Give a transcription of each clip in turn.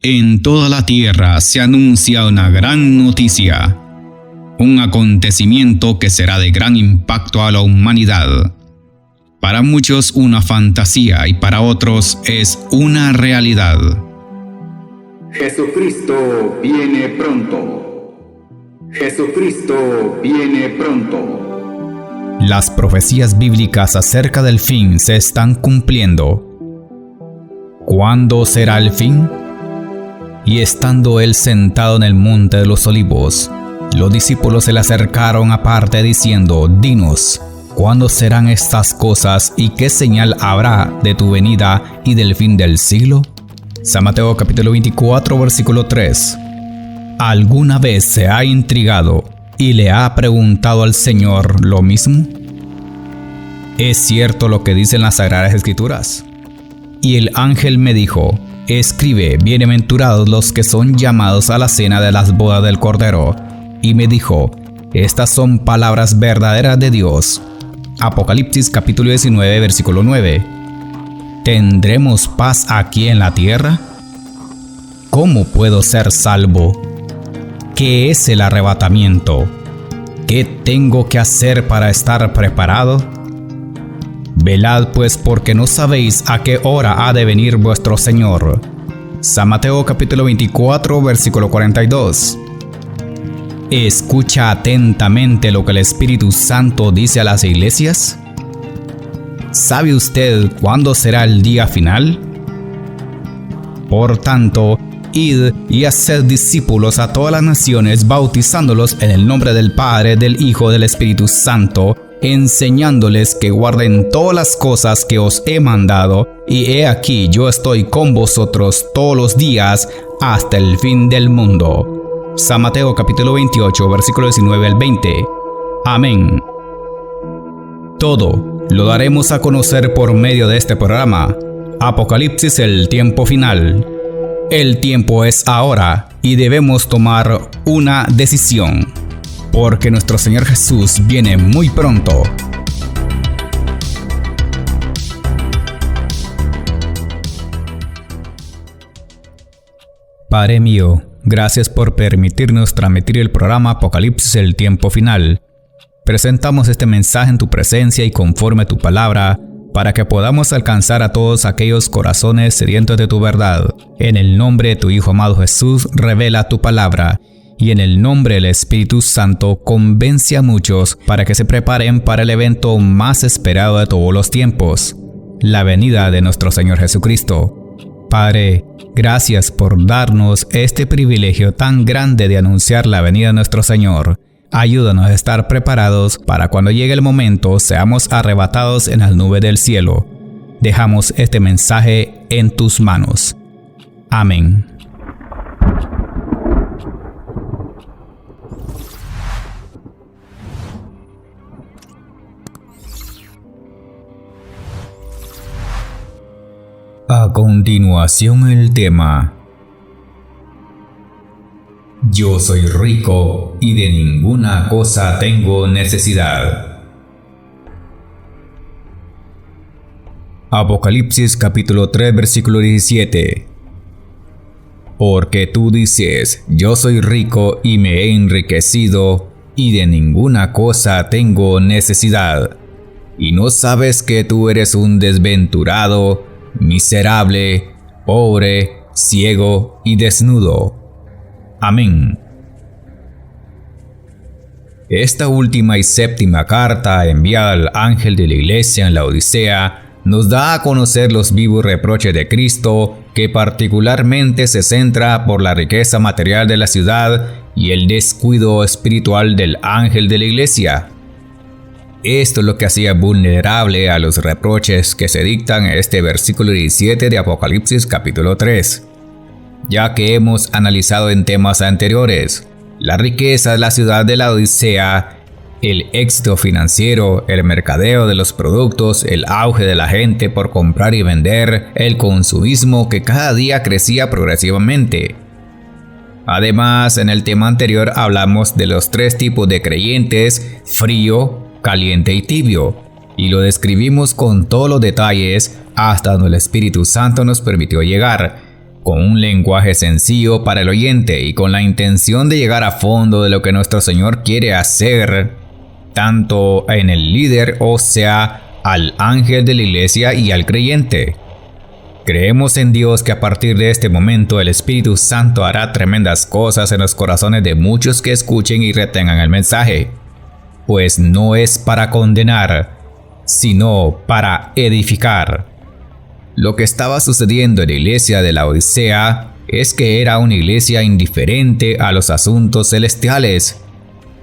En toda la tierra se anuncia una gran noticia, un acontecimiento que será de gran impacto a la humanidad. Para muchos una fantasía y para otros es una realidad. Jesucristo viene pronto. Jesucristo viene pronto. Las profecías bíblicas acerca del fin se están cumpliendo. ¿Cuándo será el fin? Y estando él sentado en el monte de los olivos, los discípulos se le acercaron aparte diciendo: Dinos, ¿cuándo serán estas cosas y qué señal habrá de tu venida y del fin del siglo? San Mateo capítulo 24 versículo 3. ¿Alguna vez se ha intrigado y le ha preguntado al Señor lo mismo? ¿Es cierto lo que dicen las Sagradas Escrituras? Y el ángel me dijo: Escribe, bienaventurados los que son llamados a la cena de las bodas del Cordero. Y me dijo: Estas son palabras verdaderas de Dios. Apocalipsis capítulo 19 versículo 9. ¿Tendremos paz aquí en la tierra? ¿Cómo puedo ser salvo? ¿Qué es el arrebatamiento? ¿Qué tengo que hacer para estar preparado? Velad pues, porque no sabéis a qué hora ha de venir vuestro Señor. San Mateo capítulo 24 versículo 42. ¿Escucha atentamente lo que el Espíritu Santo dice a las iglesias? ¿Sabe usted cuándo será el día final? Por tanto, id y haced discípulos a todas las naciones, bautizándolos en el nombre del Padre, del Hijo y del Espíritu Santo, enseñándoles que guarden todas las cosas que os he mandado, y he aquí yo estoy con vosotros todos los días hasta el fin del mundo. San Mateo capítulo 28 versículo 19 al 20. Amén. Todo lo daremos a conocer por medio de este programa. Apocalipsis, el tiempo final. El tiempo es ahora y debemos tomar una decisión, porque nuestro Señor Jesús viene muy pronto. Padre mío, gracias por permitirnos transmitir el programa Apocalipsis, el tiempo final. Presentamos este mensaje en tu presencia y conforme a tu palabra, para que podamos alcanzar a todos aquellos corazones sedientos de tu verdad. En el nombre de tu Hijo amado Jesús, revela tu palabra. Y en el nombre del Espíritu Santo, convence a muchos para que se preparen para el evento más esperado de todos los tiempos, la venida de nuestro Señor Jesucristo. Padre, gracias por darnos este privilegio tan grande de anunciar la venida de nuestro Señor. Ayúdanos a estar preparados para cuando llegue el momento seamos arrebatados en las nubes del cielo. Dejamos este mensaje en tus manos. Amén. A continuación el tema: Yo soy rico y de ninguna cosa tengo necesidad. Apocalipsis capítulo 3 versículo 17. Porque tú dices: Yo soy rico y me he enriquecido y de ninguna cosa tengo necesidad, y no sabes que tú eres un desventurado, miserable, pobre, ciego y desnudo. Amén. Esta última y séptima carta enviada al ángel de la iglesia en la Odisea nos da a conocer los vivos reproches de Cristo, que particularmente se centra por la riqueza material de la ciudad y el descuido espiritual del ángel de la iglesia. Esto es lo que hacía vulnerable a los reproches que se dictan en este versículo 17 de Apocalipsis capítulo 3. Ya que hemos analizado en temas anteriores la riqueza de la ciudad de la Odisea, el éxito financiero, el mercadeo de los productos, el auge de la gente por comprar y vender, el consumismo que cada día crecía progresivamente. Además, en el tema anterior hablamos de los tres tipos de creyentes: frío, caliente y tibio, y lo describimos con todos los detalles hasta donde el Espíritu Santo nos permitió llegar. con un lenguaje sencillo para el oyente y con la intención de llegar a fondo de lo que nuestro Señor quiere hacer, tanto en el líder, o sea, al ángel de la iglesia, y al creyente. Creemos en Dios que a partir de este momento el Espíritu Santo hará tremendas cosas en los corazones de muchos que escuchen y retengan el mensaje, pues no es para condenar, sino para edificar. Lo que estaba sucediendo en la iglesia de la Odisea es que era una iglesia indiferente a los asuntos celestiales,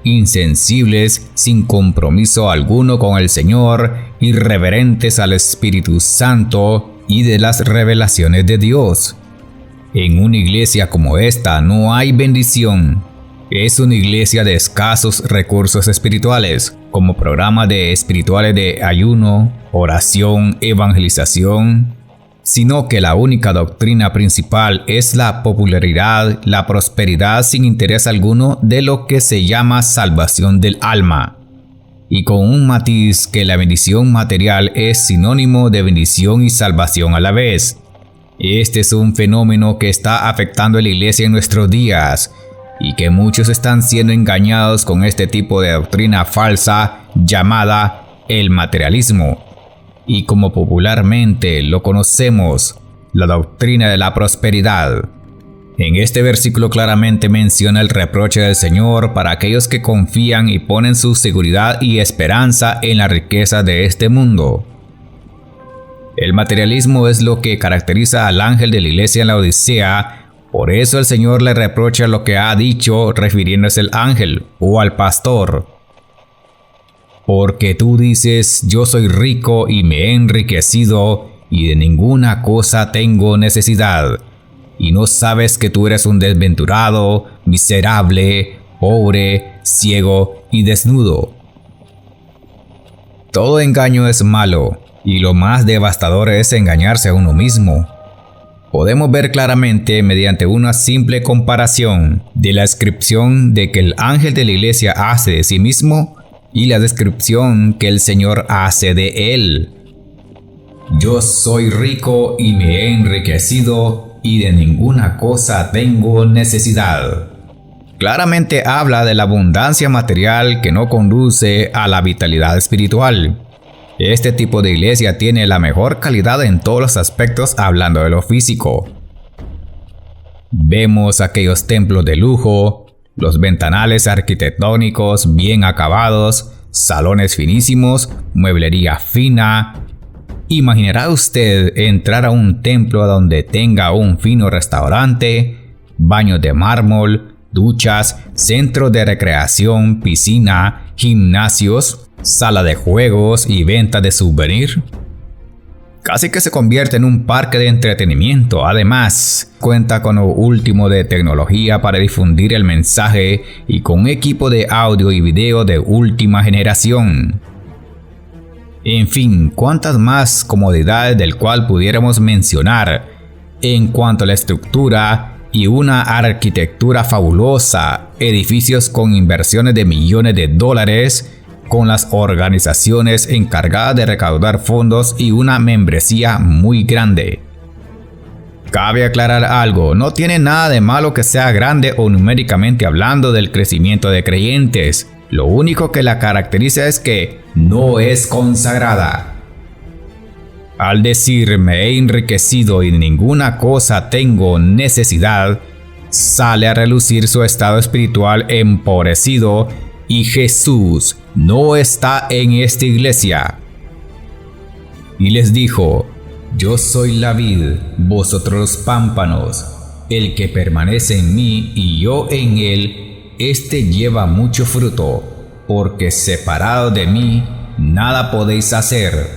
insensibles, sin compromiso alguno con el Señor, irreverentes al Espíritu Santo y de las revelaciones de Dios. En una iglesia como esta no hay bendición. Es una iglesia de escasos recursos espirituales, como programas espirituales de ayuno, oración, evangelización, sino que la única doctrina principal es la popularidad, la prosperidad sin interés alguno de lo que se llama salvación del alma, y con un matiz que la bendición material es sinónimo de bendición y salvación a la vez. Este es un fenómeno que está afectando a la iglesia en nuestros días, y que muchos están siendo engañados con este tipo de doctrina falsa llamada el materialismo, y como popularmente lo conocemos, la doctrina de la prosperidad. En este versículo claramente menciona el reproche del Señor para aquellos que confían y ponen su seguridad y esperanza en la riqueza de este mundo. El materialismo es lo que caracteriza al ángel de la iglesia en la Odisea. Por eso el Señor le reprocha lo que ha dicho refiriéndose al ángel o al pastor. Porque tú dices, yo soy rico y me he enriquecido y de ninguna cosa tengo necesidad. Y no sabes que tú eres un desventurado, miserable, pobre, ciego y desnudo. Todo engaño es malo, y lo más devastador es engañarse a uno mismo. Podemos ver claramente mediante una simple comparación de la descripción de que el ángel de la iglesia hace de sí mismo y la descripción que el Señor hace de él. Yo soy rico y me he enriquecido y de ninguna cosa tengo necesidad. Claramente habla de la abundancia material que no conduce a la vitalidad espiritual. Este tipo de iglesia tiene la mejor calidad en todos los aspectos hablando de lo físico. Vemos aquellos templos de lujo, los ventanales arquitectónicos bien acabados, salones finísimos, mueblería fina. ¿Imaginará usted entrar a un templo donde tenga un fino restaurante, baños de mármol, duchas, centros de recreación, piscina, gimnasios, sala de juegos y venta de souvenir? Casi que se convierte en un parque de entretenimiento. Además, cuenta con lo último de tecnología para difundir el mensaje y con un equipo de audio y video de última generación. En fin, cuántas más comodidades del cual pudiéramos mencionar en cuanto a la estructura y una arquitectura fabulosa, edificios con inversiones de millones de dólares, con las organizaciones encargadas de recaudar fondos y una membresía muy grande. Cabe aclarar algo, no tiene nada de malo que sea grande o numéricamente hablando del crecimiento de creyentes. Lo único que la caracteriza es que no es consagrada. Al decir me he enriquecido y de ninguna cosa tengo necesidad, sale a relucir su estado espiritual empobrecido, y Jesús no está en esta iglesia. Y les dijo, yo soy la vid, vosotros los pámpanos. El que permanece en mí y yo en él, éste lleva mucho fruto, porque separado de mí, nada podéis hacer.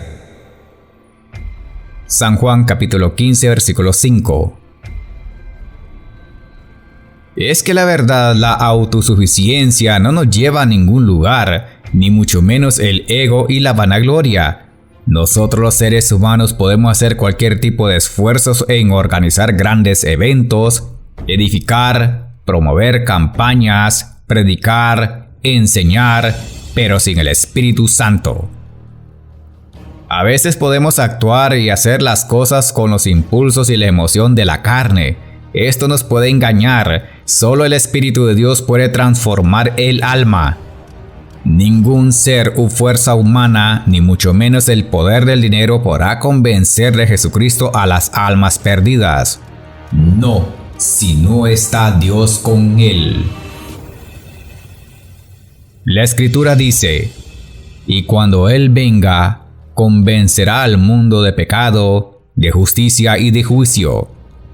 San Juan capítulo 15, versículo 5. Es que la verdad, la autosuficiencia no nos lleva a ningún lugar, ni mucho menos el ego y la vanagloria. Nosotros los seres humanos podemos hacer cualquier tipo de esfuerzos en organizar grandes eventos, edificar, promover campañas, predicar, enseñar, pero sin el Espíritu Santo. A veces podemos actuar y hacer las cosas con los impulsos y la emoción de la carne. Esto nos puede engañar. Solo el Espíritu de Dios puede transformar el alma. Ningún ser u fuerza humana, ni mucho menos el poder del dinero, podrá convencer de Jesucristo a las almas perdidas. No, si no está Dios con él. La Escritura dice: y cuando Él venga, convencerá al mundo de pecado, de justicia y de juicio.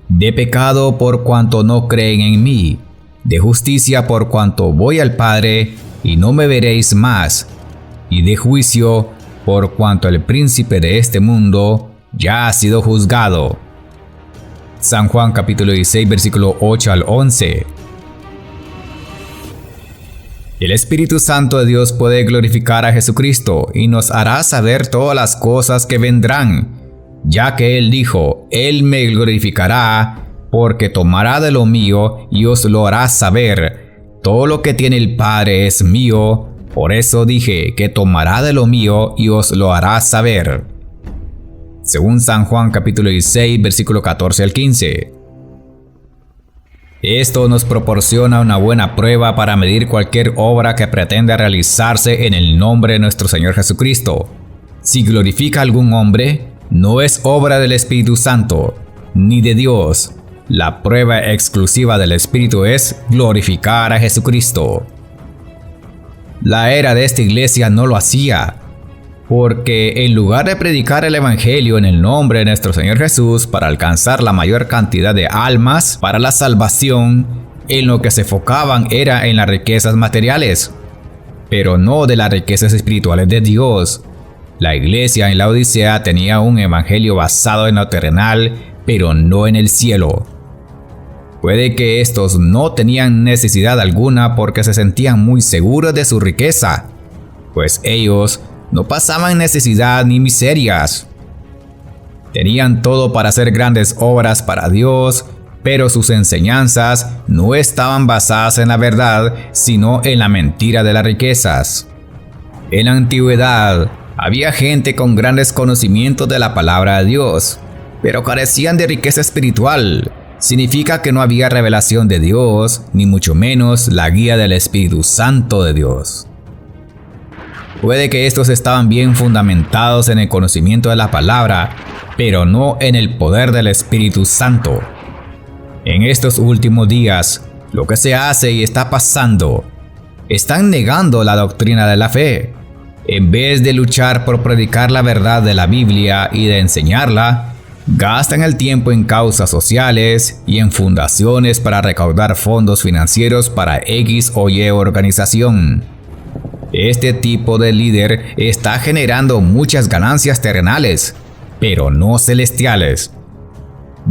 De pecado por cuanto no creen en mí, de justicia por cuanto voy al Padre y no me veréis más, y de juicio por cuanto el príncipe de este mundo ya ha sido juzgado. San Juan capítulo 16 versículo 8 al 11. El Espíritu Santo de Dios puede glorificar a Jesucristo y nos hará saber todas las cosas que vendrán, ya que Él dijo: Él me glorificará, porque tomará de lo mío y os lo hará saber. Todo lo que tiene el Padre es mío, por eso dije que tomará de lo mío y os lo hará saber. Según San Juan capítulo 16, versículo 14 al 15. Esto nos proporciona una buena prueba para medir cualquier obra que pretenda realizarse en el nombre de nuestro Señor Jesucristo. Si glorifica a algún hombre, no es obra del Espíritu Santo, ni de Dios. La prueba exclusiva del Espíritu es glorificar a Jesucristo. La era de esta iglesia no lo hacía, porque en lugar de predicar el Evangelio en el nombre de nuestro Señor Jesús para alcanzar la mayor cantidad de almas para la salvación, en lo que se enfocaban era en las riquezas materiales, pero no de las riquezas espirituales de Dios. La iglesia en la Odisea tenía un evangelio basado en lo terrenal, pero no en el cielo. Puede que estos no tenían necesidad alguna porque se sentían muy seguros de su riqueza, pues ellos no pasaban necesidad ni miserias. Tenían todo para hacer grandes obras para Dios, pero sus enseñanzas no estaban basadas en la verdad, sino en la mentira de las riquezas. En la antigüedad, había gente con grandes conocimientos de la palabra de Dios, pero carecían de riqueza espiritual. Significa que no había revelación de Dios, ni mucho menos la guía del Espíritu Santo de Dios. Puede que estos estaban bien fundamentados en el conocimiento de la palabra, pero no en el poder del Espíritu Santo. En estos últimos días, lo que se hace y está pasando, están negando la doctrina de la fe. En vez de luchar por predicar la verdad de la Biblia y de enseñarla, gastan el tiempo en causas sociales y en fundaciones para recaudar fondos financieros para X o Y organización. Este tipo de líder está generando muchas ganancias terrenales, pero no celestiales,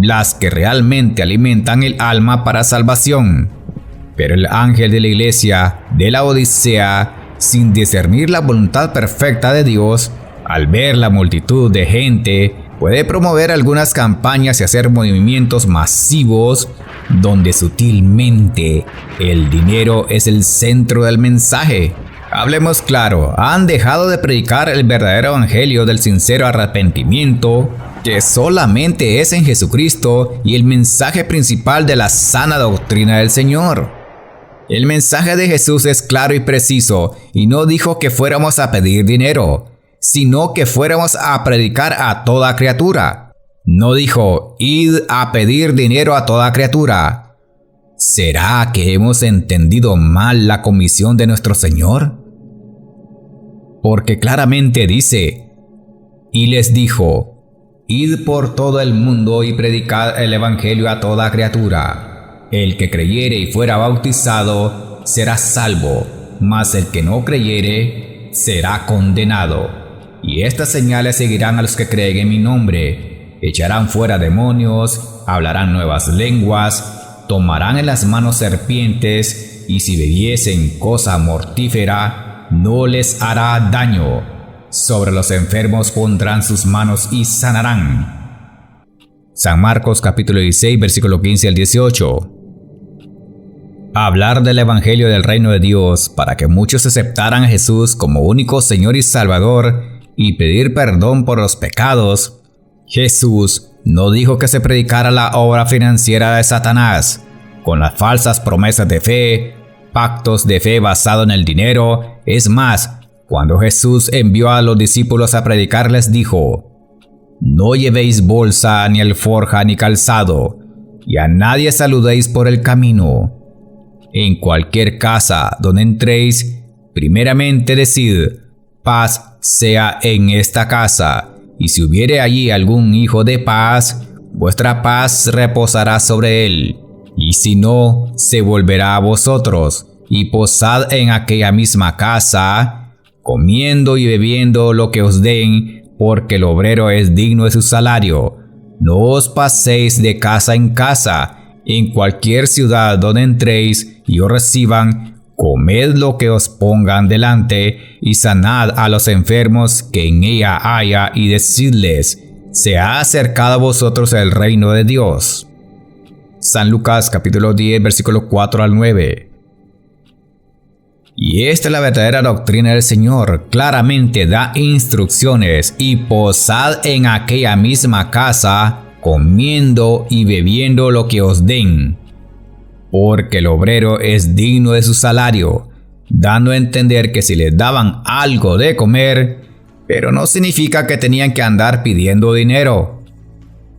las que realmente alimentan el alma para salvación. Pero el ángel de la iglesia de la Odisea, sin discernir la voluntad perfecta de Dios, al ver la multitud de gente, puede promover algunas campañas y hacer movimientos masivos donde sutilmente el dinero es el centro del mensaje. Hablemos claro, han dejado de predicar el verdadero evangelio del sincero arrepentimiento, que solamente es en Jesucristo, y el mensaje principal de la sana doctrina del Señor. El mensaje de Jesús es claro y preciso, y no dijo que fuéramos a pedir dinero, sino que fuéramos a predicar a toda criatura. No dijo: id a pedir dinero a toda criatura. ¿Será que hemos entendido mal la comisión de nuestro Señor? Porque claramente dice: y les dijo: id por todo el mundo y predicad el evangelio a toda criatura. El que creyere y fuera bautizado será salvo, mas el que no creyere será condenado. Y estas señales seguirán a los que creen en mi nombre: echarán fuera demonios, hablarán nuevas lenguas, tomarán en las manos serpientes, y si bebiesen cosa mortífera, no les hará daño. Sobre los enfermos pondrán sus manos y sanarán. San Marcos capítulo 16, versículo 15 al 18. Hablar del Evangelio del Reino de Dios para que muchos aceptaran a Jesús como único Señor y Salvador y pedir perdón por los pecados, Jesús no dijo que se predicara la obra financiera de Satanás, con las falsas promesas de fe, pactos de fe basado en el dinero. Es más, cuando Jesús envió a los discípulos a predicar, les dijo: no llevéis bolsa, ni alforja, ni calzado, y a nadie saludéis por el camino. En cualquier casa donde entréis, primeramente decid: paz sea en esta casa. Y si hubiere allí algún hijo de paz, vuestra paz reposará sobre él. Y si no, se volverá a vosotros, y posad en aquella misma casa, comiendo y bebiendo lo que os den, porque el obrero es digno de su salario. No os paséis de casa en casa. En cualquier ciudad donde entréis y os reciban, comed lo que os pongan delante, y sanad a los enfermos que en ella haya, y decidles: se ha acercado a vosotros el reino de Dios. San Lucas capítulo 10 versículo 4 al 9. Y esta es la verdadera doctrina del Señor. Claramente da instrucciones: y posad en aquella misma casa, comiendo y bebiendo lo que os den, porque el obrero es digno de su salario, dando a entender que si les daban algo de comer, pero no significa que tenían que andar pidiendo dinero.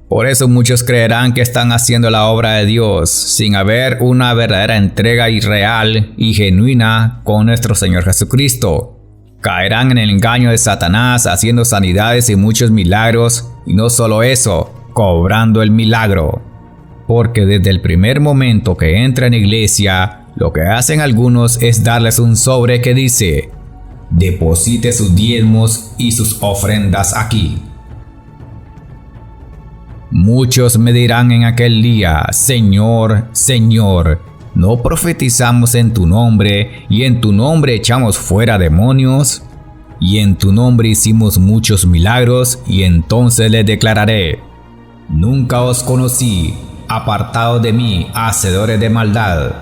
Por eso muchos creerán que están haciendo la obra de Dios sin haber una verdadera entrega real y genuina con nuestro Señor Jesucristo. Caerán en el engaño de Satanás haciendo sanidades y muchos milagros, y no solo eso, cobrando el milagro. Porque desde el primer momento que entran en iglesia, lo que hacen algunos es darles un sobre que dice: deposite sus diezmos y sus ofrendas aquí. Muchos me dirán en aquel día: Señor, Señor, ¿no profetizamos en tu nombre, y en tu nombre echamos fuera demonios, y en tu nombre hicimos muchos milagros? Y entonces les declararé: nunca os conocí, apartados de mí, hacedores de maldad.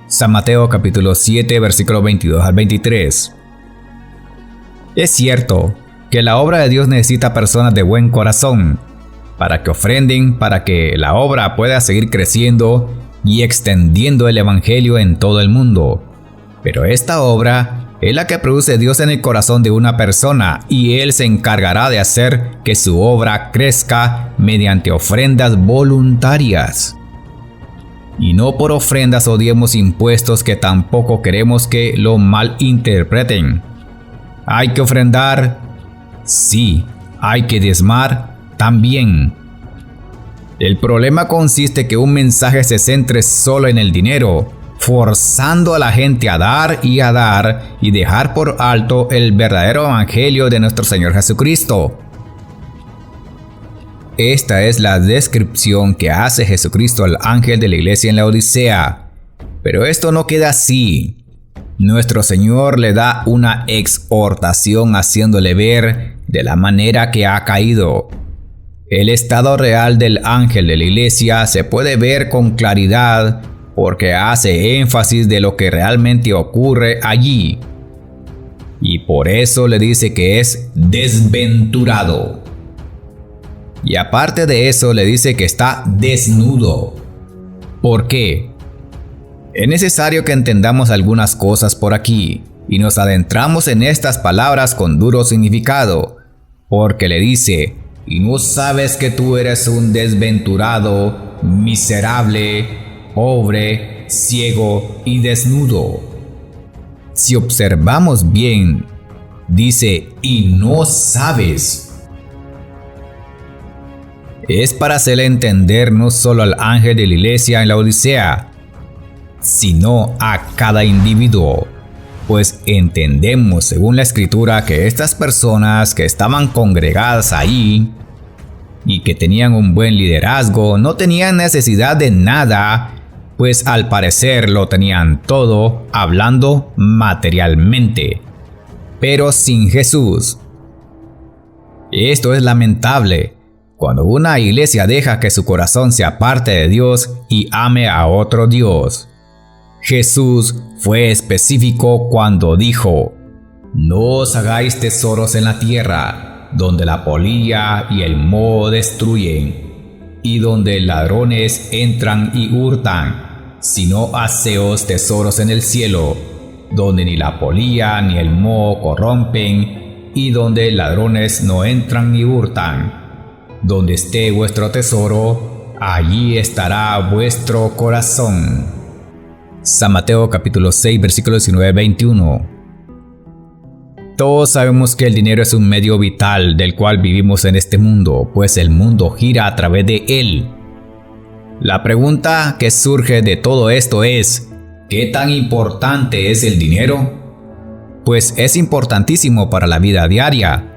San Mateo capítulo 7 versículos 22 al 23. Es cierto que la obra de Dios necesita personas de buen corazón, para que ofrenden, para que la obra pueda seguir creciendo y extendiendo el Evangelio en todo el mundo. Pero esta obra es la que produce Dios en el corazón de una persona, y Él se encargará de hacer que su obra crezca mediante ofrendas voluntarias. Y no por ofrendas o diezmos impuestos, que tampoco queremos que lo malinterpreten. ¿Hay que ofrendar? Sí. ¿Hay que diezmar? También. El problema consiste que un mensaje se centre solo en el dinero, forzando a la gente a dar y dejar por alto el verdadero evangelio de nuestro Señor Jesucristo. Esta es la descripción que hace Jesucristo al ángel de la iglesia en la Odisea. Pero esto no queda así. Nuestro Señor le da una exhortación haciéndole ver de la manera que ha caído. El estado real del ángel de la iglesia se puede ver con claridad porque hace énfasis de lo que realmente ocurre allí. Y por eso le dice que es desventurado. Y aparte de eso le dice que está desnudo. ¿Por qué? Es necesario que entendamos algunas cosas por aquí y nos adentramos en estas palabras con duro significado, porque le dice: ¿y no sabes que tú eres un desventurado, miserable, pobre, ciego y desnudo? Si observamos bien, dice: y no sabes. Es para hacerle entender no solo al ángel de la iglesia en la Odisea, sino a cada individuo. Pues entendemos según la escritura que estas personas que estaban congregadas ahí y que tenían un buen liderazgo no tenían necesidad de nada, pues al parecer lo tenían todo, hablando materialmente, pero sin Jesús. Esto es lamentable cuando una iglesia deja que su corazón se aparte de Dios y ame a otro Dios. Jesús fue específico cuando dijo: No os hagáis tesoros en la tierra, donde la polilla y el moho destruyen, y donde ladrones entran y hurtan, sino haceos tesoros en el cielo, donde ni la polilla ni el moho corrompen, y donde ladrones no entran ni hurtan. Donde esté vuestro tesoro, allí estará vuestro corazón. San Mateo capítulo 6 versículos 19-21. Todos sabemos que el dinero es un medio vital del cual vivimos en este mundo, pues el mundo gira a través de él. La pregunta que surge de todo esto es, ¿qué tan importante es el dinero? Pues es importantísimo para la vida diaria,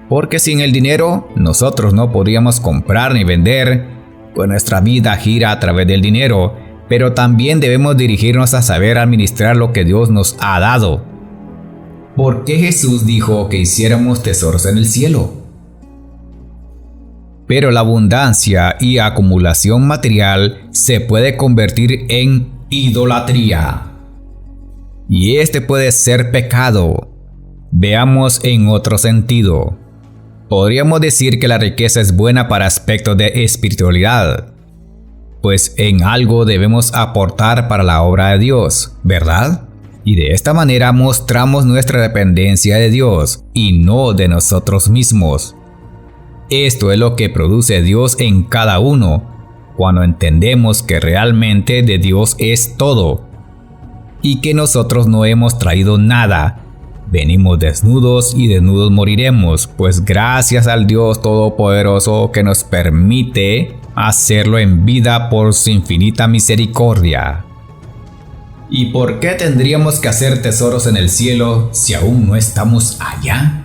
porque sin el dinero nosotros no podríamos comprar ni vender, pues nuestra vida gira a través del dinero, pero también debemos dirigirnos a saber administrar lo que Dios nos ha dado. ¿Por qué Jesús dijo que hiciéramos tesoros en el cielo? Pero la abundancia y acumulación material se puede convertir en idolatría. Y este puede ser pecado. Veamos en otro sentido. Podríamos decir que la riqueza es buena para aspectos de espiritualidad, pues en algo debemos aportar para la obra de Dios, ¿verdad? Y de esta manera mostramos nuestra dependencia de Dios y no de nosotros mismos. Esto es lo que produce Dios en cada uno, cuando entendemos que realmente de Dios es todo, y que nosotros no hemos traído nada. Venimos desnudos y desnudos moriremos, pues gracias al Dios Todopoderoso que nos permite hacerlo en vida por su infinita misericordia. ¿Y por qué tendríamos que hacer tesoros en el cielo si aún no estamos allá?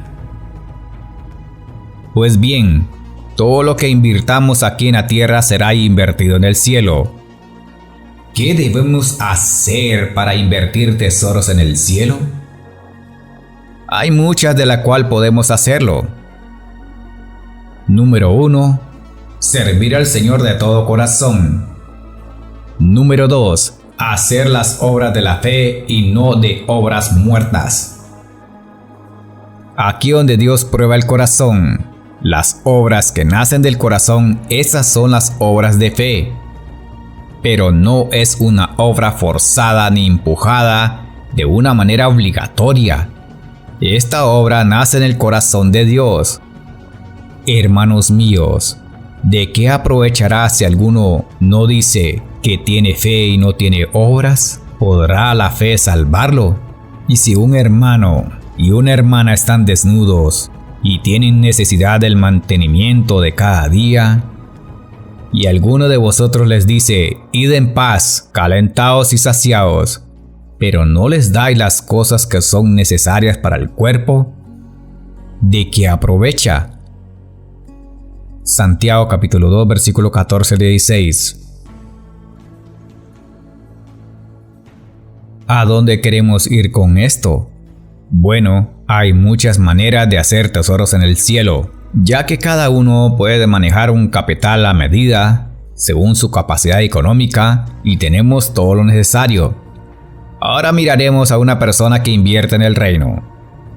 Pues bien, todo lo que invirtamos aquí en la tierra será invertido en el cielo. ¿Qué debemos hacer para invertir tesoros en el cielo? Hay muchas de las cuales podemos hacerlo. Número 1. Servir al Señor de todo corazón. Número 2. Hacer las obras de la fe y no de obras muertas. Aquí donde Dios prueba el corazón, las obras que nacen del corazón, esas son las obras de fe. Pero no es una obra forzada ni empujada de una manera obligatoria. Esta obra nace en el corazón de Dios. Hermanos míos, ¿de qué aprovechará si alguno no dice que tiene fe y no tiene obras? ¿Podrá la fe salvarlo? Y si un hermano y una hermana están desnudos y tienen necesidad del mantenimiento de cada día, y alguno de vosotros les dice, id en paz, calentaos y saciaos, pero no les dais las cosas que son necesarias para el cuerpo, ¿de qué aprovecha? Santiago capítulo 2 versículo 14-16. ¿A dónde queremos ir con esto? Bueno, hay muchas maneras de hacer tesoros en el cielo, ya que cada uno puede manejar un capital a medida, según su capacidad económica, y tenemos todo lo necesario. Ahora miraremos a una persona que invierte en el reino.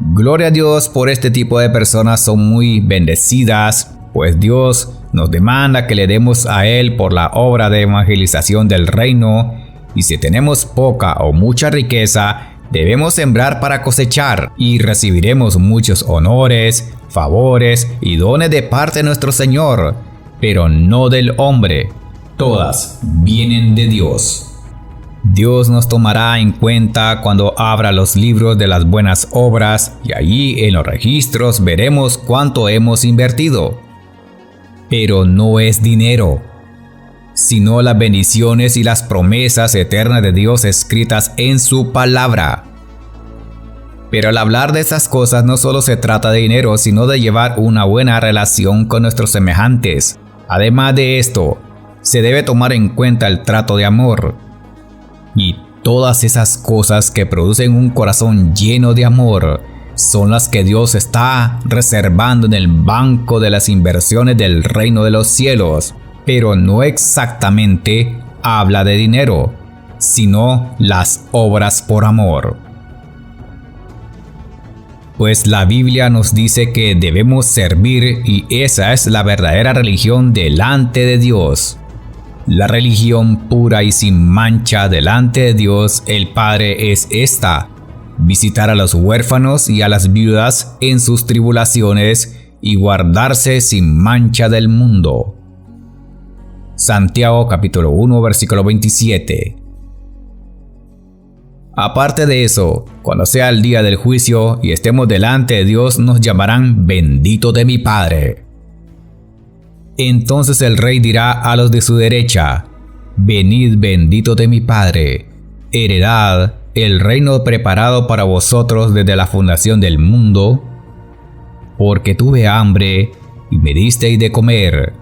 Gloria a Dios por este tipo de personas, son muy bendecidas, pues Dios nos demanda que le demos a Él por la obra de evangelización del reino, y si tenemos poca o mucha riqueza, debemos sembrar para cosechar, y recibiremos muchos honores, favores y dones de parte de nuestro Señor, pero no del hombre. Todas vienen de Dios. Dios nos tomará en cuenta cuando abra los libros de las buenas obras, y allí en los registros veremos cuánto hemos invertido. Pero no es dinero, sino las bendiciones y las promesas eternas de Dios escritas en su palabra. Pero al hablar de esas cosas no solo se trata de dinero, sino de llevar una buena relación con nuestros semejantes. Además de esto, se debe tomar en cuenta el trato de amor. Y todas esas cosas que producen un corazón lleno de amor son las que Dios está reservando en el banco de las inversiones del reino de los cielos. Pero no exactamente habla de dinero, sino las obras por amor. Pues la Biblia nos dice que debemos servir y esa es la verdadera religión delante de Dios. La religión pura y sin mancha delante de Dios el Padre es esta: visitar a los huérfanos y a las viudas en sus tribulaciones y guardarse sin mancha del mundo. Santiago capítulo 1 versículo 27. Aparte de eso, cuando sea el día del juicio y estemos delante de Dios, nos llamarán bendito de mi Padre. Entonces el Rey dirá a los de su derecha: venid bendito de mi Padre, heredad el reino preparado para vosotros desde la fundación del mundo, porque tuve hambre y me disteis de comer,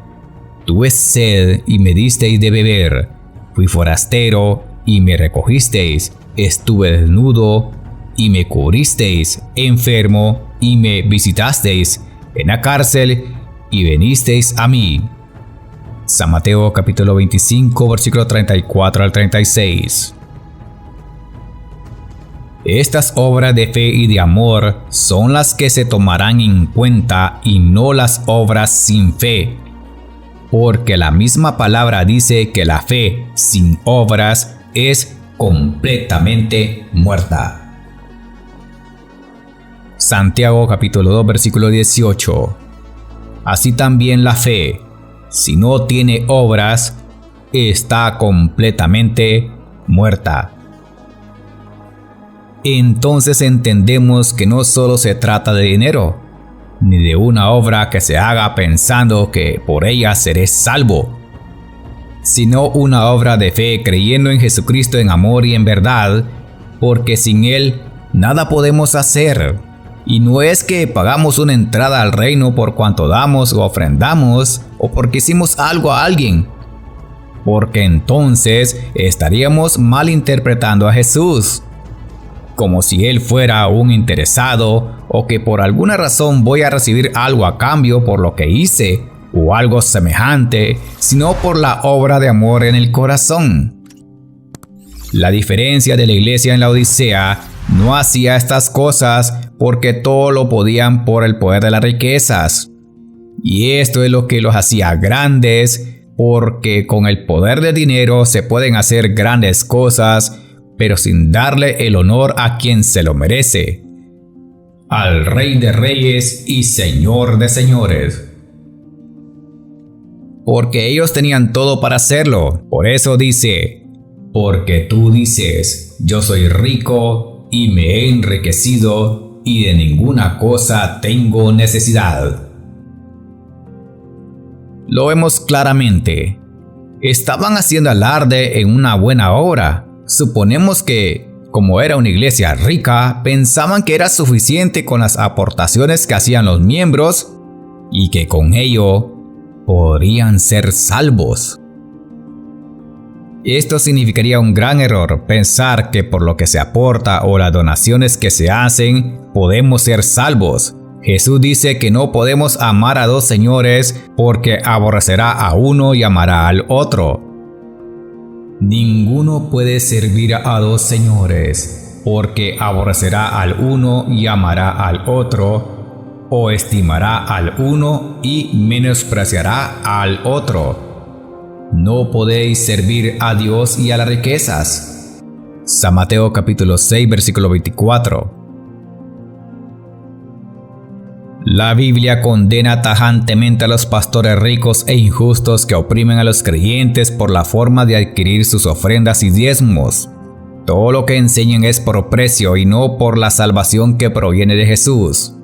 tuve sed y me disteis de beber, fui forastero y me recogisteis, estuve desnudo y me cubristeis, enfermo y me visitasteis, en la cárcel y venisteis a mí. San Mateo capítulo 25 versículo 34 al 36. Estas obras de fe y de amor son las que se tomarán en cuenta y no las obras sin fe, porque la misma palabra dice que la fe sin obras es completamente muerta. Santiago capítulo 2 versículo 18. Así también la fe, si no tiene obras, está completamente muerta. Entonces entendemos que no solo se trata de dinero, ni de una obra que se haga pensando que por ella seré salvo, sino una obra de fe creyendo en Jesucristo en amor y en verdad, porque sin Él nada podemos hacer. Y no es que pagamos una entrada al reino por cuanto damos o ofrendamos, o porque hicimos algo a alguien, porque entonces estaríamos malinterpretando a Jesús, como si Él fuera un interesado o que por alguna razón voy a recibir algo a cambio por lo que hice o algo semejante, sino por la obra de amor en el corazón. La diferencia de la iglesia en la Odisea: no hacía estas cosas porque todo lo podían por el poder de las riquezas. Y esto es lo que los hacía grandes, porque con el poder del dinero se pueden hacer grandes cosas, pero sin darle el honor a quien se lo merece, al Rey de Reyes y Señor de Señores. Porque ellos tenían todo para hacerlo. Por eso dice: porque tú dices, yo soy rico y me he enriquecido y de ninguna cosa tengo necesidad. Lo vemos claramente. Estaban haciendo alarde en una buena obra. Suponemos que, como era una iglesia rica, pensaban que era suficiente con las aportaciones que hacían los miembros y que con ello podrían ser salvos. Esto significaría un gran error, pensar que por lo que se aporta o las donaciones que se hacen podemos ser salvos. Jesús dice que no podemos amar a dos señores porque aborrecerá a uno y amará al otro. Ninguno puede servir a dos señores, porque aborrecerá al uno y amará al otro, o estimará al uno y menospreciará al otro. No podéis servir a Dios y a las riquezas. San Mateo capítulo 6 versículo 24. La Biblia condena tajantemente a los pastores ricos e injustos que oprimen a los creyentes por la forma de adquirir sus ofrendas y diezmos. Todo lo que enseñan es por precio y no por la salvación que proviene de Jesús.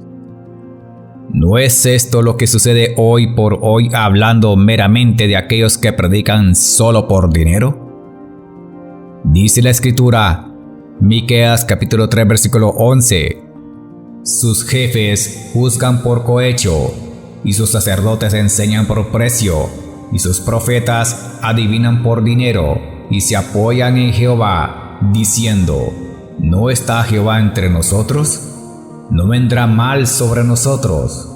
¿No es esto lo que sucede hoy por hoy, hablando meramente de aquellos que predican solo por dinero? Dice la Escritura, Miqueas capítulo 3 versículo 11. Sus jefes juzgan por cohecho, y sus sacerdotes enseñan por precio, y sus profetas adivinan por dinero, y se apoyan en Jehová, diciendo: ¿no está Jehová entre nosotros? ¿No vendrá mal sobre nosotros?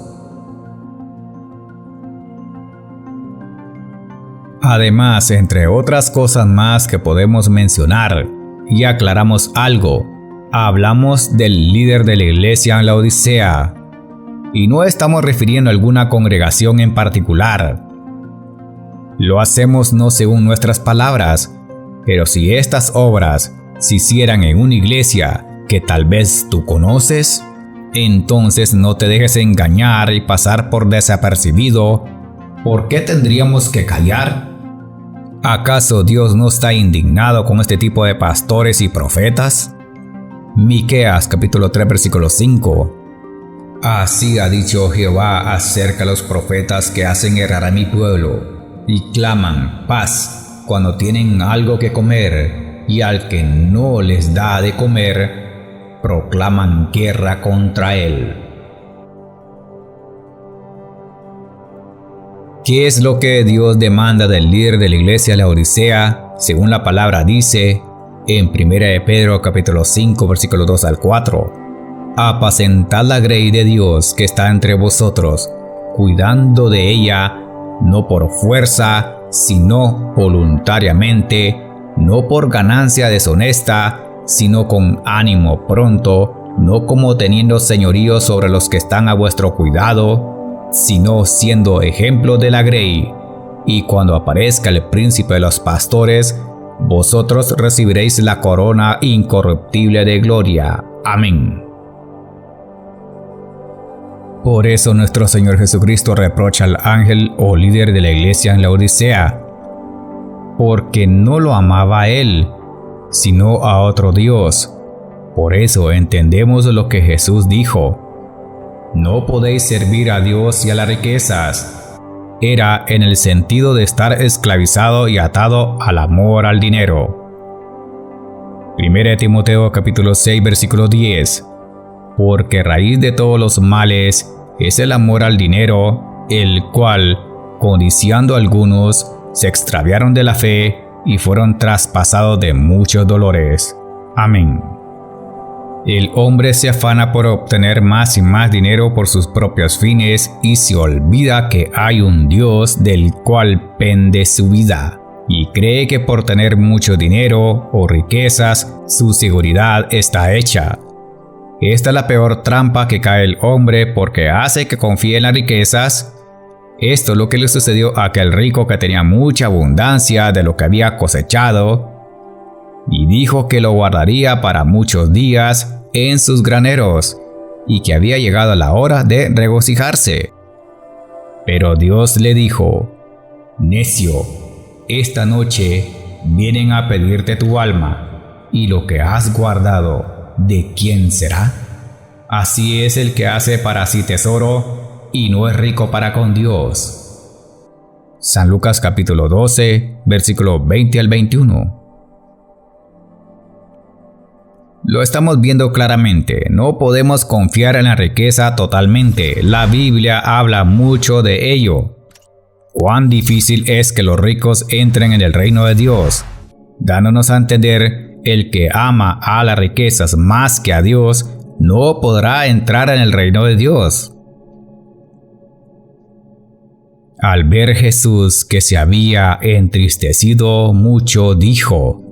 Además, entre otras cosas más que podemos mencionar, y aclaramos algo, hablamos del líder de la iglesia en la Odisea, y no estamos refiriendo a alguna congregación en particular. Lo hacemos no según nuestras palabras, pero si estas obras se hicieran en una iglesia que tal vez tú conoces, entonces no te dejes engañar y pasar por desapercibido. ¿Por qué tendríamos que callar? ¿Acaso Dios no está indignado con este tipo de pastores y profetas? Miqueas capítulo 3 versículo 5. Así ha dicho Jehová acerca de los profetas que hacen errar a mi pueblo y claman paz cuando tienen algo que comer, y al que no les da de comer, proclaman guerra contra él. ¿Qué es lo que Dios demanda del líder de la iglesia de la Odisea, según la palabra dice en 1 de Pedro capítulo 5 versículos 2 al 4? Apacentad la grey de Dios que está entre vosotros, cuidando de ella, no por fuerza, sino voluntariamente, no por ganancia deshonesta, sino con ánimo pronto, no como teniendo señorío sobre los que están a vuestro cuidado, sino siendo ejemplo de la grey. Y cuando aparezca el príncipe de los pastores, vosotros recibiréis la corona incorruptible de gloria. Amén. Por eso nuestro Señor Jesucristo reprocha al ángel o líder de la iglesia en la Odisea, porque no lo amaba a él, sino a otro Dios. Por eso entendemos lo que Jesús dijo: no podéis servir a Dios y a las riquezas. Era en el sentido de estar esclavizado y atado al amor al dinero. 1 Timoteo capítulo 6 versículo 10. Porque raíz de todos los males es el amor al dinero, el cual, codiciando algunos, se extraviaron de la fe y fueron traspasados de muchos dolores. Amén. El hombre se afana por obtener más y más dinero por sus propios fines y se olvida que hay un Dios del cual pende su vida, y cree que por tener mucho dinero o riquezas su seguridad está hecha. Esta es la peor trampa que cae el hombre, porque hace que confíe en las riquezas. Esto es lo que le sucedió a aquel rico que tenía mucha abundancia de lo que había cosechado, y dijo que lo guardaría para muchos días en sus graneros, y que había llegado la hora de regocijarse. Pero Dios le dijo: necio, esta noche vienen a pedirte tu alma, y lo que has guardado, ¿de quién será? Así es el que hace para sí tesoro y no es rico para con Dios. San Lucas capítulo 12, versículo 20 al 21. Lo estamos viendo claramente, no podemos confiar en la riqueza totalmente. La Biblia habla mucho de ello. Cuán difícil es que los ricos entren en el reino de Dios, dándonos a entender: el que ama a las riquezas más que a Dios no podrá entrar en el reino de Dios. Al ver Jesús que se había entristecido mucho, dijo: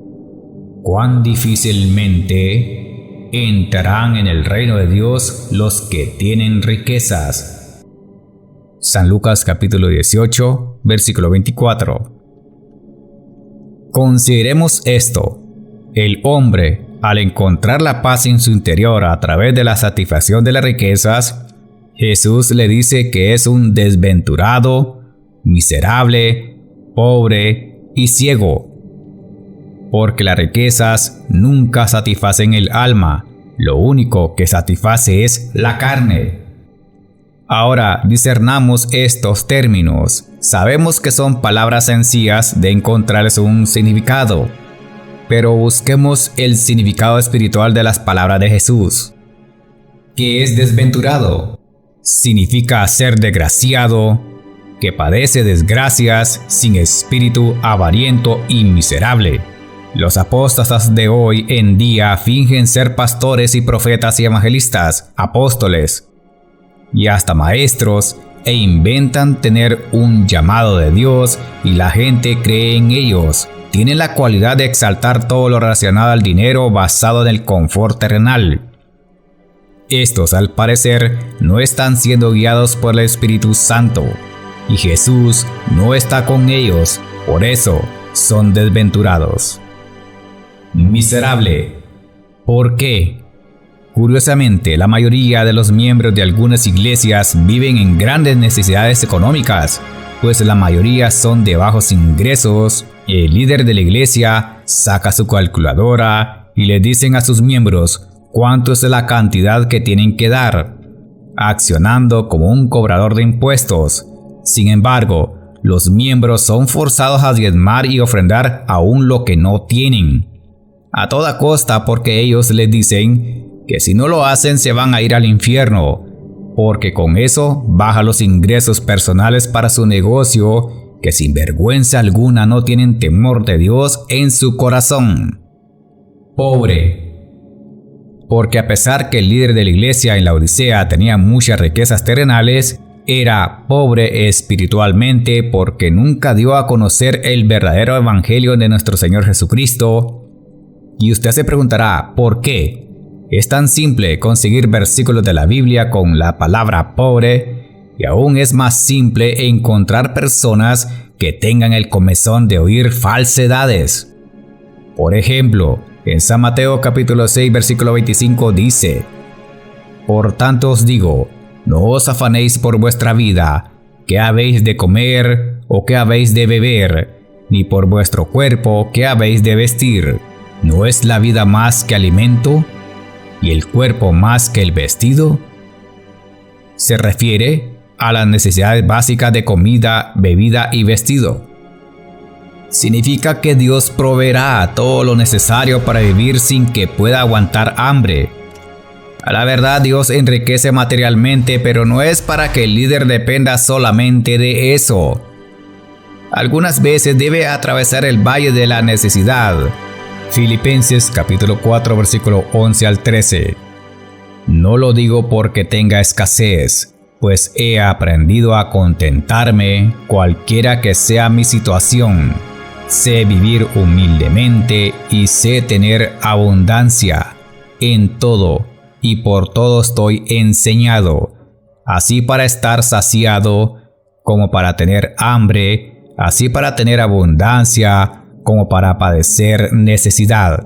cuán difícilmente entrarán en el reino de Dios los que tienen riquezas. San Lucas capítulo 18, versículo 24. Consideremos esto. El hombre, al encontrar la paz en su interior a través de la satisfacción de las riquezas, Jesús le dice que es un desventurado, miserable, pobre y ciego. Porque las riquezas nunca satisfacen el alma, lo único que satisface es la carne. Ahora discernamos estos términos. Sabemos que son palabras sencillas de encontrarles un significado, pero busquemos el significado espiritual de las palabras de Jesús. ¿Qué es desventurado? Significa ser desgraciado, que padece desgracias, sin espíritu, avariento y miserable. Los apóstatas de hoy en día fingen ser pastores y profetas y evangelistas, apóstoles y hasta maestros, e inventan tener un llamado de Dios y la gente cree en ellos, tienen la cualidad de exaltar todo lo relacionado al dinero basado en el confort terrenal. Estos, al parecer, no están siendo guiados por el Espíritu Santo, y Jesús no está con ellos, por eso son desventurados. Miserable. ¿Por qué? Curiosamente, la mayoría de los miembros de algunas iglesias viven en grandes necesidades económicas, pues la mayoría son de bajos ingresos. El líder de la iglesia saca su calculadora y le dicen a sus miembros cuánto es la cantidad que tienen que dar, accionando como un cobrador de impuestos. Sin embargo, los miembros son forzados a diezmar y ofrendar aún lo que no tienen, a toda costa, porque ellos les dicen que si no lo hacen se van a ir al infierno, porque con eso baja los ingresos personales para su negocio, que sin vergüenza alguna no tienen temor de Dios en su corazón. Pobre. Porque a pesar que el líder de la iglesia en la Odisea tenía muchas riquezas terrenales, era pobre espiritualmente porque nunca dio a conocer el verdadero evangelio de nuestro Señor Jesucristo. Y usted se preguntará, ¿por qué? Es tan simple conseguir versículos de la Biblia con la palabra pobre, y aún es más simple encontrar personas que tengan el comezón de oír falsedades. Por ejemplo, en San Mateo capítulo 6 versículo 25 dice: Por tanto os digo, no os afanéis por vuestra vida, qué habéis de comer o qué habéis de beber, ni por vuestro cuerpo, qué habéis de vestir. ¿No es la vida más que alimento y el cuerpo más que el vestido? Se refiere a las necesidades básicas de comida, bebida y vestido. Significa que Dios proveerá todo lo necesario para vivir sin que pueda aguantar hambre. A la verdad, Dios enriquece materialmente, pero no es para que el líder dependa solamente de eso. Algunas veces debe atravesar el valle de la necesidad. Filipenses capítulo 4 versículo 11 al 13. No lo digo porque tenga escasez, pues he aprendido a contentarme cualquiera que sea mi situación. Sé vivir humildemente y sé tener abundancia. En todo y por todo estoy enseñado, así para estar saciado como para tener hambre, así para tener abundancia como para padecer necesidad.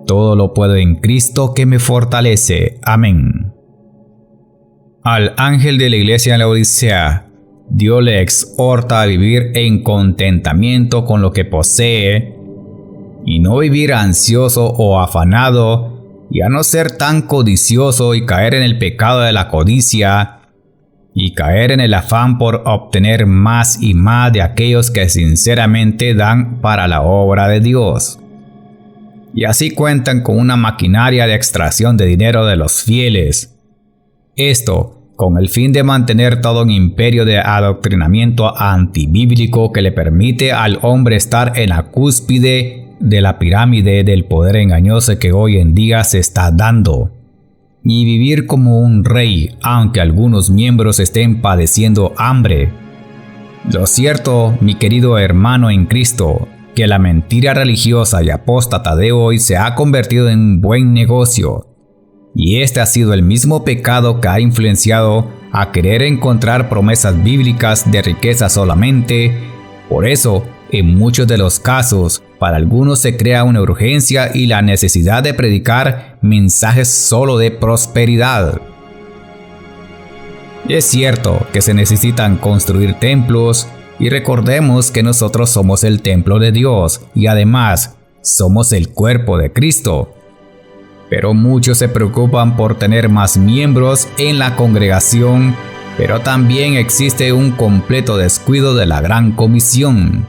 Todo lo puedo en Cristo que me fortalece. Amén. Al ángel de la iglesia en la Odisea, Dios le exhorta a vivir en contentamiento con lo que posee y no vivir ansioso o afanado, y a no ser tan codicioso y caer en el pecado de la codicia y caer en el afán por obtener más y más de aquellos que sinceramente dan para la obra de Dios. Y así cuentan con una maquinaria de extracción de dinero de los fieles. Esto con el fin de mantener todo un imperio de adoctrinamiento antibíblico que le permite al hombre estar en la cúspide de la pirámide del poder engañoso que hoy en día se está dando, y vivir como un rey, aunque algunos miembros estén padeciendo hambre. Lo cierto, mi querido hermano en Cristo, que la mentira religiosa y apóstata de hoy se ha convertido en un buen negocio. Y este ha sido el mismo pecado que ha influenciado a querer encontrar promesas bíblicas de riqueza solamente. Por eso, en muchos de los casos, para algunos se crea una urgencia y la necesidad de predicar mensajes solo de prosperidad. Es cierto que se necesitan construir templos, y recordemos que nosotros somos el templo de Dios y además somos el cuerpo de Cristo. Pero muchos se preocupan por tener más miembros en la congregación, pero también existe un completo descuido de la gran comisión.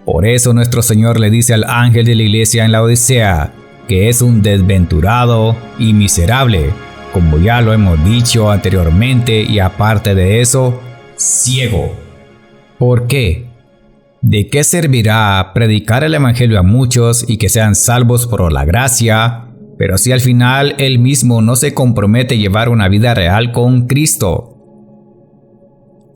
Por eso nuestro Señor le dice al ángel de la iglesia en la Odisea que es un desventurado y miserable, como ya lo hemos dicho anteriormente, y aparte de eso, ciego. ¿Por qué? ¿De qué servirá predicar el evangelio a muchos y que sean salvos por la gracia, pero si al final él mismo no se compromete a llevar una vida real con Cristo?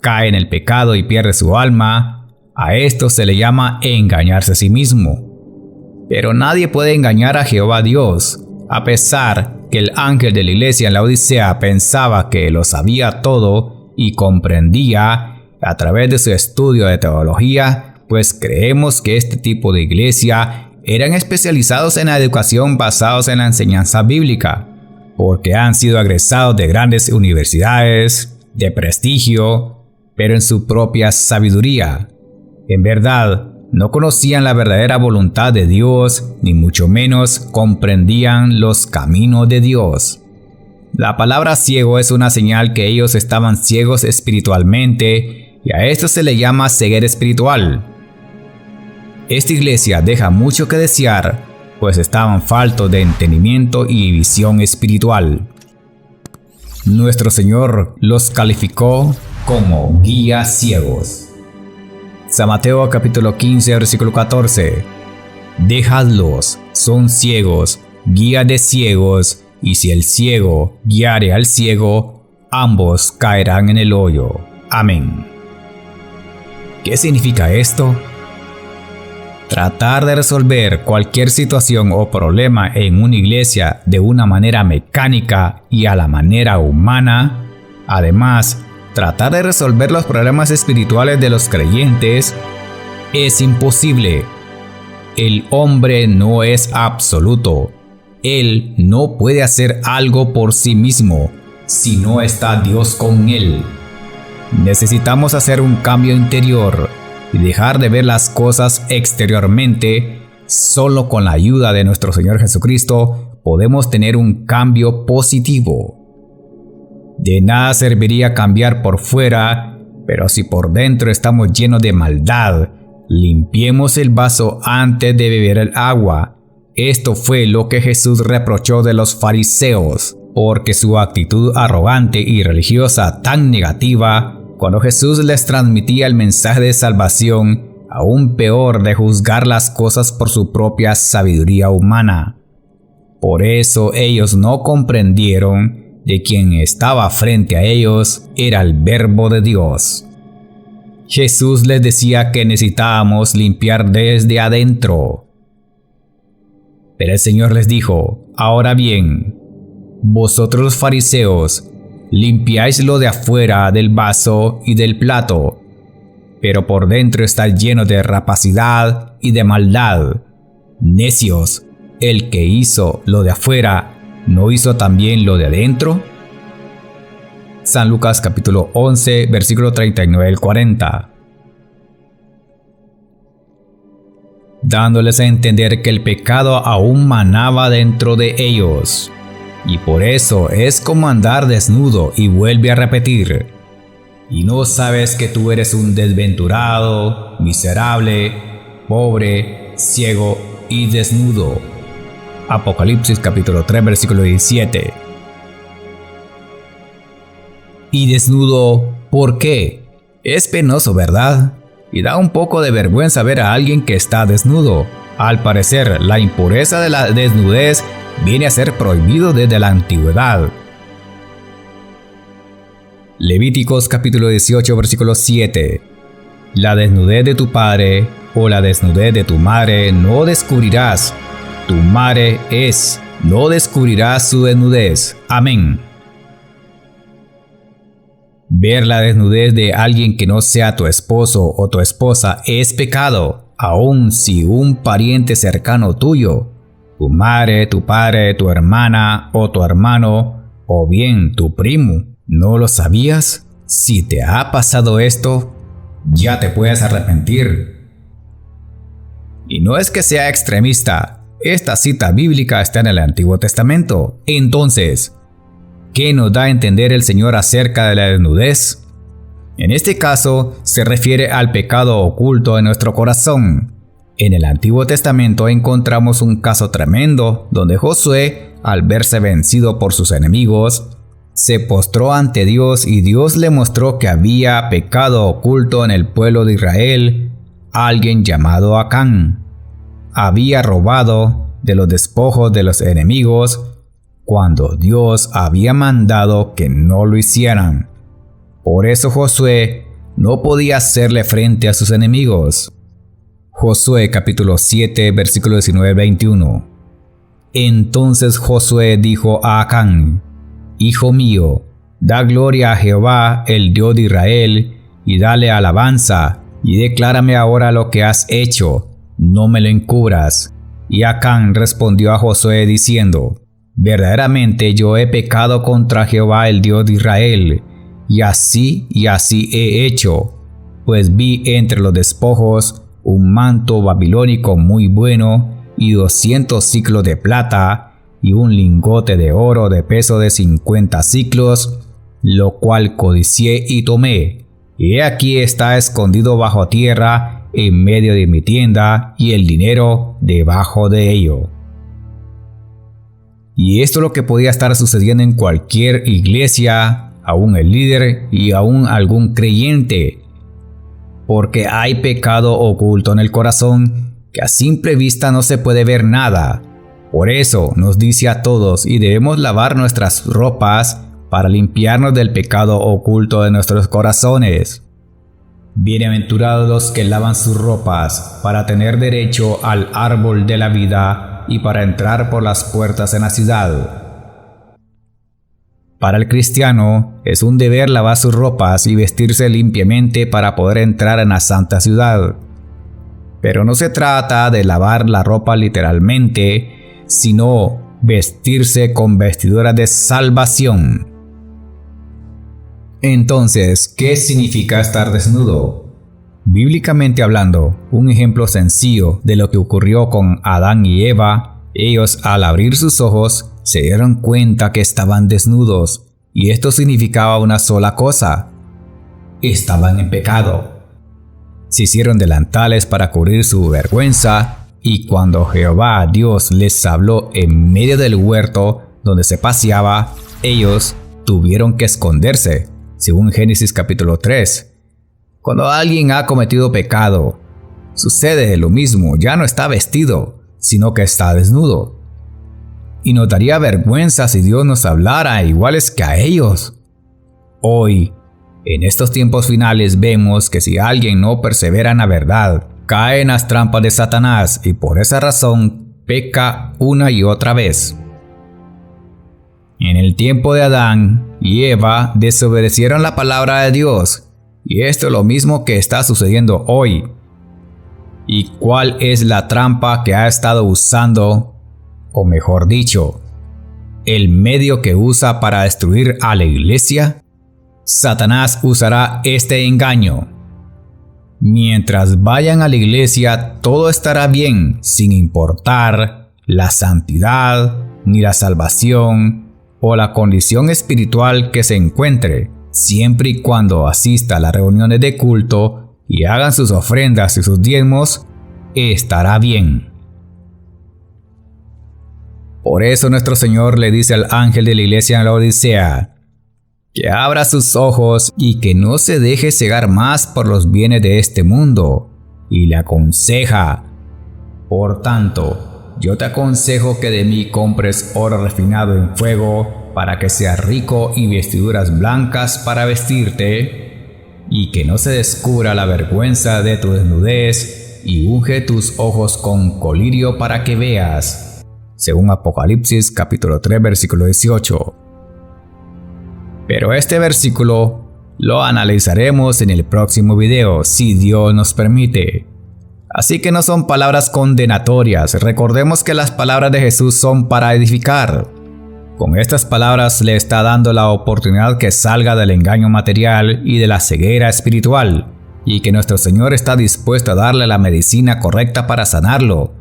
Cae en el pecado y pierde su alma, A esto se le llama engañarse a sí mismo. Pero nadie puede engañar a Jehová Dios, a pesar que el ángel de la iglesia en la Odisea pensaba que lo sabía todo y comprendía a través de su estudio de teología, pues creemos que este tipo de iglesia eran especializados en la educación basados en la enseñanza bíblica, porque han sido egresados de grandes universidades, de prestigio, pero en su propia sabiduría. En verdad, no conocían la verdadera voluntad de Dios, ni mucho menos comprendían los caminos de Dios. La palabra ciego es una señal que ellos estaban ciegos espiritualmente, y a esto se le llama ceguera espiritual. Esta iglesia deja mucho que desear, pues estaban faltos de entendimiento y visión espiritual. Nuestro Señor los calificó como guías ciegos. San Mateo capítulo 15, versículo 14. Dejadlos, son ciegos, guía de ciegos, y si el ciego guiare al ciego, ambos caerán en el hoyo. Amén. ¿Qué significa esto? Tratar de resolver cualquier situación o problema en una iglesia de una manera mecánica y a la manera humana. Además, tratar de resolver los problemas espirituales de los creyentes es imposible. El hombre no es absoluto. Él no puede hacer algo por sí mismo si no está Dios con él. Necesitamos hacer un cambio interior y dejar de ver las cosas exteriormente. Solo con la ayuda de nuestro Señor Jesucristo podemos tener un cambio positivo. De nada serviría cambiar por fuera, pero si por dentro estamos llenos de maldad, limpiemos el vaso antes de beber el agua. Esto fue lo que Jesús reprochó de los fariseos, porque su actitud arrogante y religiosa tan negativa, cuando Jesús les transmitía el mensaje de salvación, aún peor de juzgar las cosas por su propia sabiduría humana. Por eso ellos no comprendieron de quien estaba frente a ellos era el Verbo de Dios. Jesús les decía que necesitábamos limpiar desde adentro. Pero el Señor les dijo: ahora bien, vosotros los fariseos, limpiáis lo de afuera del vaso y del plato, pero por dentro está lleno de rapacidad y de maldad. Necios, el que hizo lo de afuera, ¿no hizo también lo de adentro? San Lucas capítulo 11, versículo 39 al 40. Dándoles a entender que el pecado aún manaba dentro de ellos. Y por eso es como andar desnudo, y vuelve a repetir: ¿y no sabes que tú eres un desventurado, miserable, pobre, ciego y desnudo? Apocalipsis capítulo 3, versículo 17. ¿Y desnudo por qué? Es penoso, ¿verdad? Y da un poco de vergüenza ver a alguien que está desnudo. Al parecer, la impureza de la desnudez viene a ser prohibido desde la antigüedad. Levíticos capítulo 18, versículo 7. La desnudez de tu padre o la desnudez de tu madre no descubrirás. Tu madre no descubrirás su desnudez. Amén. Ver la desnudez de alguien que no sea tu esposo o tu esposa es pecado, aun si un pariente cercano tuyo, tu madre, tu padre, tu hermana o tu hermano, o bien tu primo, ¿no lo sabías? Si te ha pasado esto, ya te puedes arrepentir. Y no es que sea extremista. Esta cita bíblica está en el Antiguo Testamento. Entonces, ¿qué nos da a entender el Señor acerca de la desnudez? En este caso, se refiere al pecado oculto en nuestro corazón. En el Antiguo Testamento encontramos un caso tremendo donde Josué, al verse vencido por sus enemigos, se postró ante Dios y Dios le mostró que había pecado oculto en el pueblo de Israel. Alguien llamado Acán había robado de los despojos de los enemigos cuando Dios había mandado que no lo hicieran. Por eso Josué no podía hacerle frente a sus enemigos. Josué capítulo 7 versículo 19-21. Entonces Josué dijo a Acán: Hijo mío, da gloria a Jehová, el Dios de Israel, y dale alabanza, y declárame ahora lo que has hecho, no me lo encubras. Y Acán respondió a Josué diciendo: Verdaderamente yo he pecado contra Jehová, el Dios de Israel, y así he hecho, pues vi entre los despojos un manto babilónico muy bueno, y 200 siclos de plata, y un lingote de oro de peso de 50 siclos, lo cual codicié y tomé. Y he aquí está escondido bajo tierra en medio de mi tienda, y el dinero debajo de ello. Y esto es lo que podía estar sucediendo en cualquier iglesia, aún el líder y aún algún creyente, porque hay pecado oculto en el corazón que a simple vista no se puede ver nada. Por eso nos dice a todos y debemos lavar nuestras ropas para limpiarnos del pecado oculto de nuestros corazones. Bienaventurados los que lavan sus ropas para tener derecho al árbol de la vida y para entrar por las puertas en la ciudad. Para el cristiano es un deber lavar sus ropas y vestirse limpiamente para poder entrar en la santa ciudad. Pero no se trata de lavar la ropa literalmente, sino vestirse con vestiduras de salvación. Entonces, ¿qué significa estar desnudo? Bíblicamente hablando, un ejemplo sencillo de lo que ocurrió con Adán y Eva: ellos al abrir sus ojos se dieron cuenta que estaban desnudos, y esto significaba una sola cosa: estaban en pecado. Se hicieron delantales para cubrir su vergüenza, y cuando Jehová Dios les habló en medio del huerto donde se paseaba, ellos tuvieron que esconderse, según Génesis capítulo 3. Cuando alguien ha cometido pecado, sucede lo mismo: ya no está vestido, sino que está desnudo. Y nos daría vergüenza si Dios nos hablara iguales que a ellos. Hoy, en estos tiempos finales, vemos que si alguien no persevera en la verdad, cae en las trampas de Satanás, y por esa razón peca una y otra vez. En el tiempo de Adán y Eva desobedecieron la palabra de Dios, y esto es lo mismo que está sucediendo hoy. ¿Y cuál es la trampa que ha estado usando? O mejor dicho, el medio que usa para destruir a la iglesia. Satanás usará este engaño: mientras vayan a la iglesia todo estará bien, sin importar la santidad, ni la salvación o la condición espiritual que se encuentre, siempre y cuando asista a las reuniones de culto y hagan sus ofrendas y sus diezmos, estará bien. Por eso nuestro Señor le dice al ángel de la iglesia en la Odisea que abra sus ojos y que no se deje cegar más por los bienes de este mundo, y le aconseja: por tanto, yo te aconsejo que de mí compres oro refinado en fuego para que seas rico, y vestiduras blancas para vestirte, y que no se descubra la vergüenza de tu desnudez, y unge tus ojos con colirio para que veas. Según Apocalipsis capítulo 3 versículo 18. Pero este versículo lo analizaremos en el próximo video, si Dios nos permite. Así que no son palabras condenatorias. Recordemos que las palabras de Jesús son para edificar. Con estas palabras le está dando la oportunidad que salga del engaño material y de la ceguera espiritual, y que nuestro Señor está dispuesto a darle la medicina correcta para sanarlo,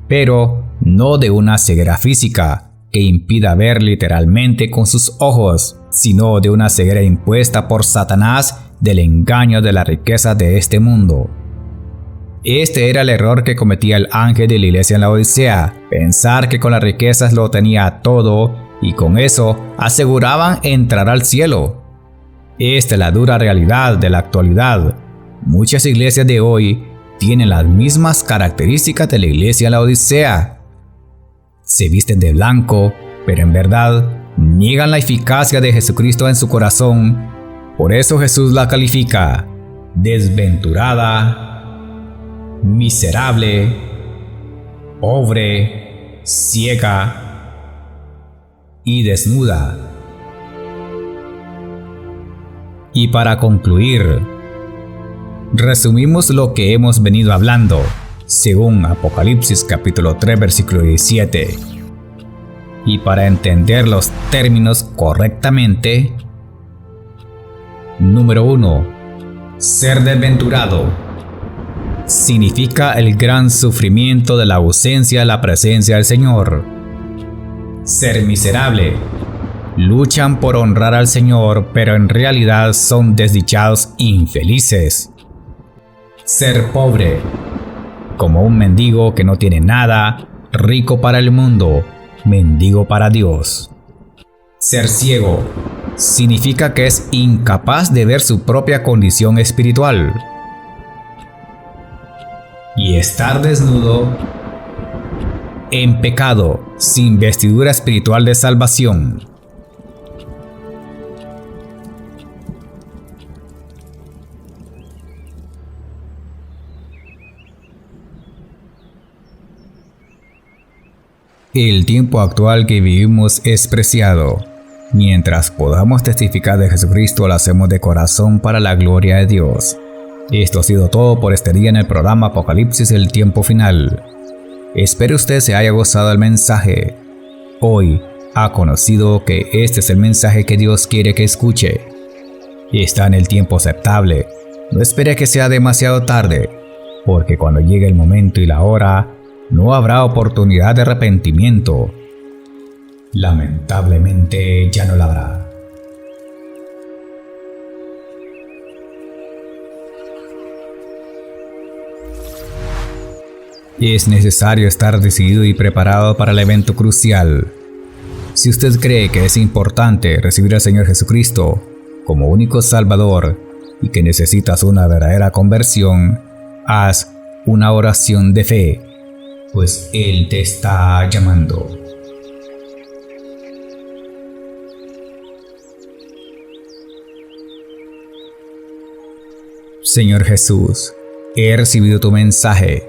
pero no de una ceguera física que impida ver literalmente con sus ojos, sino de una ceguera impuesta por Satanás del engaño de la riqueza de este mundo. Este era el error que cometía el ángel de la iglesia en la Odisea: pensar que con las riquezas lo tenía todo y con eso aseguraban entrar al cielo. Esta es la dura realidad de la actualidad. Muchas iglesias de hoy tienen las mismas características de la iglesia en la Odisea. Se visten de blanco, pero en verdad niegan la eficacia de Jesucristo en su corazón. Por eso Jesús la califica: desventurada, miserable, pobre, ciega y desnuda. Y para concluir, resumimos lo que hemos venido hablando, según Apocalipsis capítulo 3 versículo 17. Y para entender los términos correctamente, número 1. Ser desventurado significa el gran sufrimiento de la ausencia de la presencia del Señor. Ser miserable, luchan por honrar al Señor, pero en realidad son desdichados infelices. Ser pobre, como un mendigo que no tiene nada, rico para el mundo, mendigo para Dios. Ser ciego significa que es incapaz de ver su propia condición espiritual. Y estar desnudo, en pecado, sin vestidura espiritual de salvación. El tiempo actual que vivimos es preciado. Mientras podamos testificar de Jesucristo, lo hacemos de corazón para la gloria de Dios. Esto ha sido todo por este día en el programa Apocalipsis, el tiempo final. Espero usted se haya gozado del mensaje. Hoy ha conocido que este es el mensaje que Dios quiere que escuche. Está en el tiempo aceptable. No espere que sea demasiado tarde, porque cuando llegue el momento y la hora, no habrá oportunidad de arrepentimiento. Lamentablemente ya no la habrá. Es necesario estar decidido y preparado para el evento crucial. Si usted cree que es importante recibir al Señor Jesucristo como único Salvador y que necesitas una verdadera conversión, haz una oración de fe, pues Él te está llamando. Señor Jesús, he recibido tu mensaje.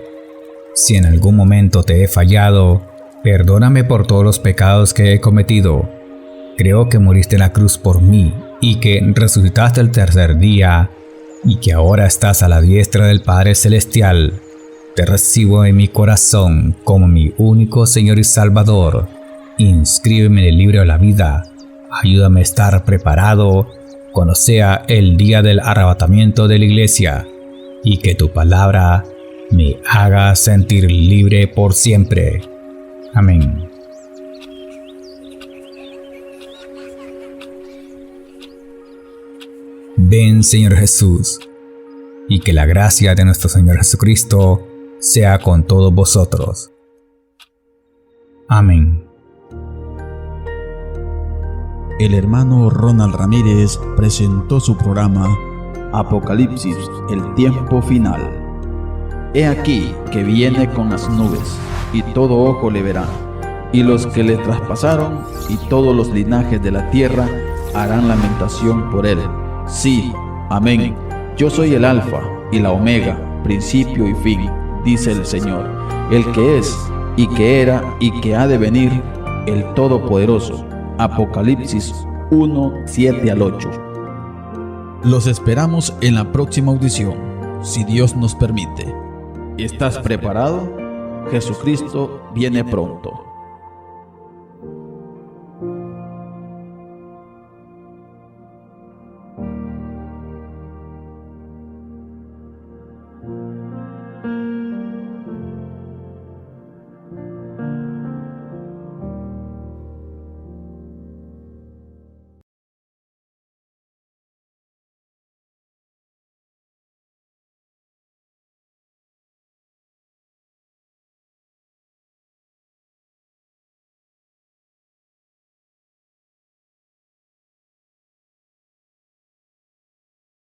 Si en algún momento te he fallado, perdóname por todos los pecados que he cometido. Creo que moriste en la cruz por mí y que resucitaste el tercer día y que ahora estás a la diestra del Padre Celestial. Te recibo en mi corazón como mi único Señor y Salvador. Inscríbeme en el libro de la vida. Ayúdame a estar preparado cuando sea el día del arrebatamiento de la iglesia, y que tu palabra me haga sentir libre por siempre. Amén. Ven, Señor Jesús, y que la gracia de nuestro Señor Jesucristo sea con todos vosotros. Amén. El hermano Ronald Ramírez presentó su programa Apocalipsis, el tiempo final. He aquí que viene con las nubes, y todo ojo le verá, y los que le traspasaron, y todos los linajes de la tierra harán lamentación por él. Sí, amén. Yo soy el Alfa y la Omega, principio y fin, dice el Señor, el que es, y que era, y que ha de venir, el Todopoderoso. Apocalipsis 1, 7 al 8. Los esperamos en la próxima audición, si Dios nos permite. ¿Estás preparado? Jesucristo viene pronto.